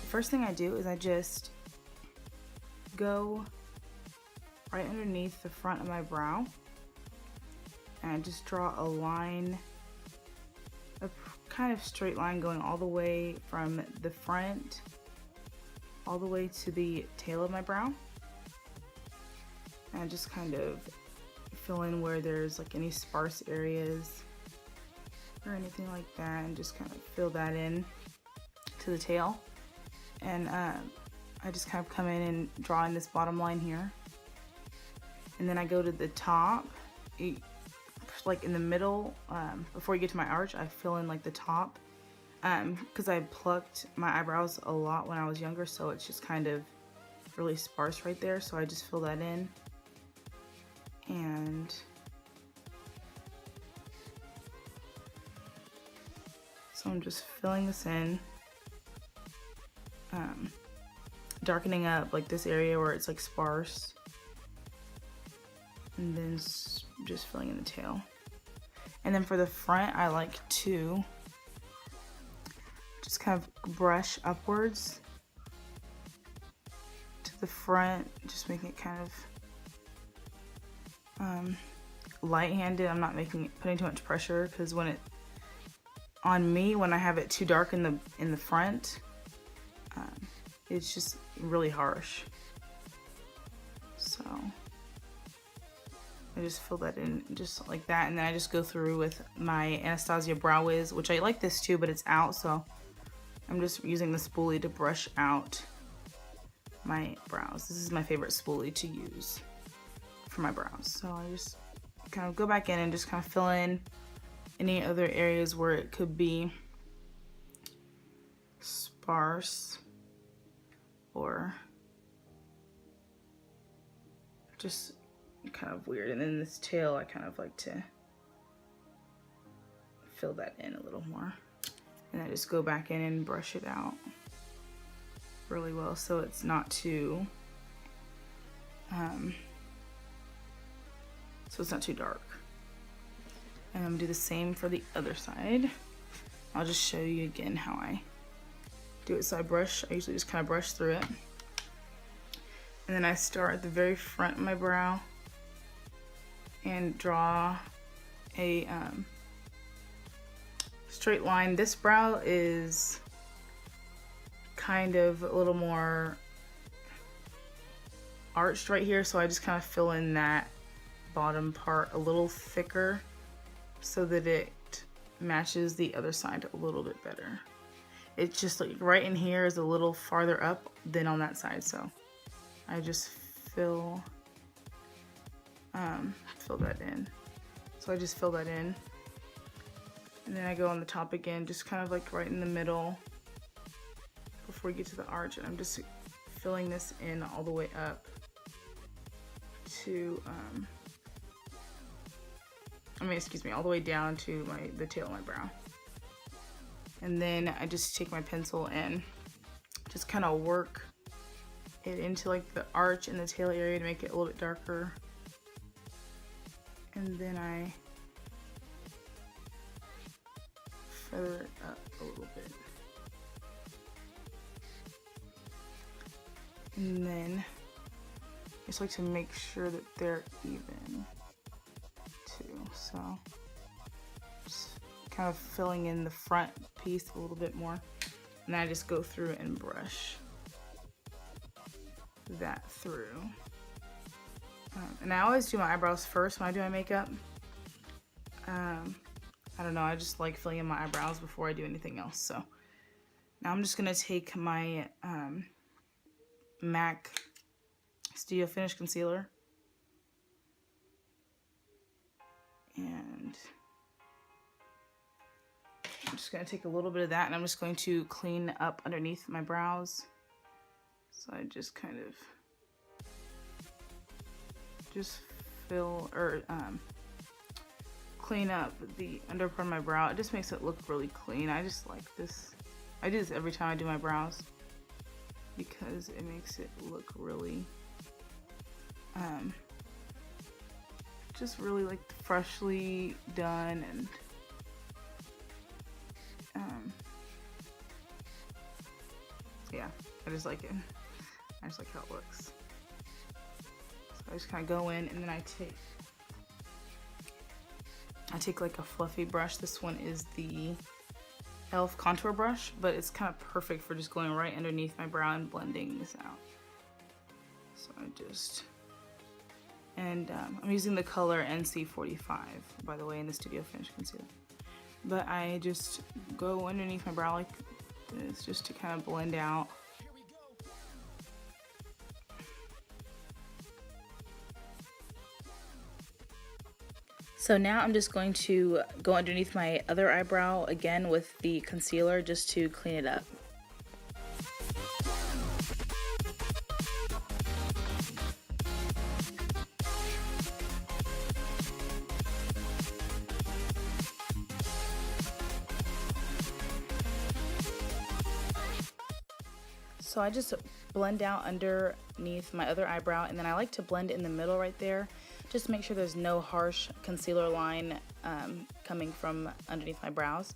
first thing I do is I just go right underneath the front of my brow, and I just draw a line, a kind of straight line going all the way from the front all the way to the tail of my brow. And I just kind of fill in where there's like any sparse areas or anything like that, and just kind of fill that in to the tail. And I just kind of come in and draw in this bottom line here, and then I go to the top, like in the middle, before you get to my arch. I fill in like the top, because I plucked my eyebrows a lot when I was younger, so it's just kind of really sparse right there, so I just fill that in. And so I'm just filling this in, darkening up like this area where it's like sparse, and then just filling in the tail. And then for the front, I like to just kind of brush upwards to the front, just making it kind of light-handed. I'm not putting too much pressure, because when I have it too dark in the front, it's just really harsh. So I just fill that in just like that, and then I just go through with my Anastasia Brow Wiz, which I like this too, but it's out, so I'm just using the spoolie to brush out my brows. This is my favorite spoolie to use for my brows. So I just kind of go back in and just kind of fill in any other areas where it could be sparse or just kind of weird. And then this tail, I kind of like to fill that in a little more, and I just go back in and brush it out really well so it's not too dark. And I'm gonna do the same for the other side. I'll just show you again how I do it. So I usually just kind of brush through it, and then I start at the very front of my brow and draw a straight line. This brow is kind of a little more arched right here, so I just kind of fill in that bottom part a little thicker so that it matches the other side a little bit better. It's just like right in here is a little farther up than on that side, so I just fill that in. So I just fill that in, and then I go on the top again, just kind of like right in the middle before you get to the arch, and I'm just filling this in all the way up to all the way down to the tail of my brow. And then I just take my pencil and just kind of work it into like the arch and the tail area to make it a little bit darker. And then I feather it up a little bit. And then I just like to make sure that they're even too. So just kind of filling in the front piece a little bit more. And I just go through and brush that through. And I always do my eyebrows first when I do my makeup. I don't know, I just like filling in my eyebrows before I do anything else. So now I'm just gonna take my MAC Studio Finish Concealer, and I'm just gonna take a little bit of that, and I'm just going to clean up underneath my brows. So I just kind of just clean up the under part of my brow. It just makes it look really clean. I just like this. I do this every time I do my brows because it makes it look really just really like freshly done, and yeah, I just like it. I just like how it looks. So I just kind of go in, and then I take like a fluffy brush. This one is the e.l.f. contour brush, but it's kind of perfect for just going right underneath my brow and blending this out. So I just, and I'm using the color NC45, by the way, in the Studio Finish Concealer. But I just go underneath my brow like this just to kind of blend out. So now I'm just going to go underneath my other eyebrow again with the concealer just to clean it up. So I just blend out underneath my other eyebrow, and then I like to blend in the middle right there, just to make sure there's no harsh concealer line coming from underneath my brows.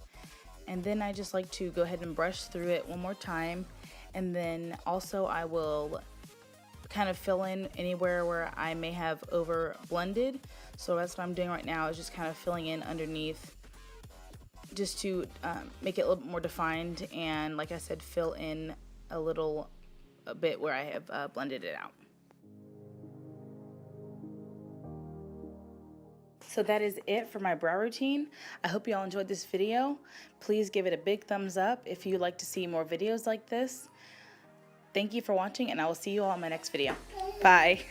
And then I just like to go ahead and brush through it one more time, and then also I will kind of fill in anywhere where I may have over blended. So that's what I'm doing right now, is just kind of filling in underneath just to make it a little bit more defined, and like I said, fill in a bit where I have blended it out. So that is it for my brow routine. I hope you all enjoyed this video. Please give it a big thumbs up if you'd like to see more videos like this. Thank you for watching, and I will see you all in my next video. Bye.